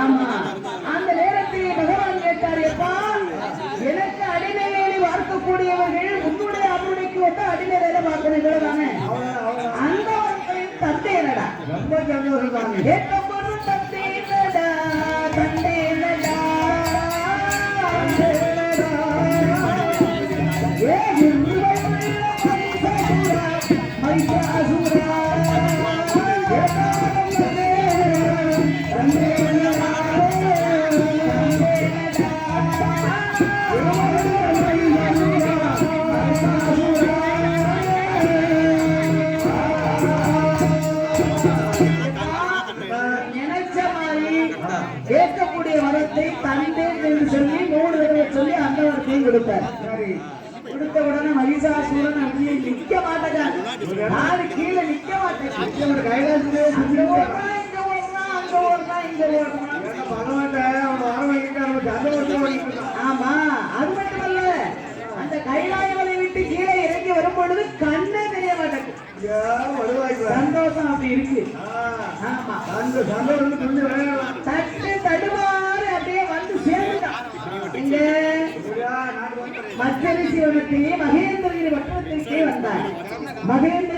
ஆமா, அந்த நேரத்தில் பகவான் கேட்டார், எப்பா எனக்கு அடிமை வேலை பார்க்கக்கூடியவர்கள் உன்னுடைய அருணைக்கு வந்து அடிமை வேலை பார்க்கணும் தானே. அந்த தந்தை என்னடா ரொம்ப சந்தோஷம் கேட்கப்படும் தந்தை என்னடா தந்தை என்னடா கேட்கக்கூடிய வரத்தை தந்தை என்று சொல்லி 3 தடவை சொல்லி அந்த வரத்தையும் கொடுத்தார். கொடுத்த உடனே மகிஷாசூரன் அப்படியே நிக்க மாட்டேன், நாலு கீழே நிக்க மாட்டேன். ஆமா, அது மட்டுமல்ல, அந்த கைலாயமலை விட்டு கீழே இறங்கி வரும் பொழுது கண்ணே தெரிய மாட்டேங்குது. சந்தோஷம் அப்படி இருக்கு. ஆமா, அந்த சந்தோஷம் தட்டு தடுமாறு அப்படியே வந்து சேர்ந்துட்டான். இங்க மத்திய சிவனத்தையே மகேந்திரகிரி வட்டத்திற்கே வந்தார். மகேந்திர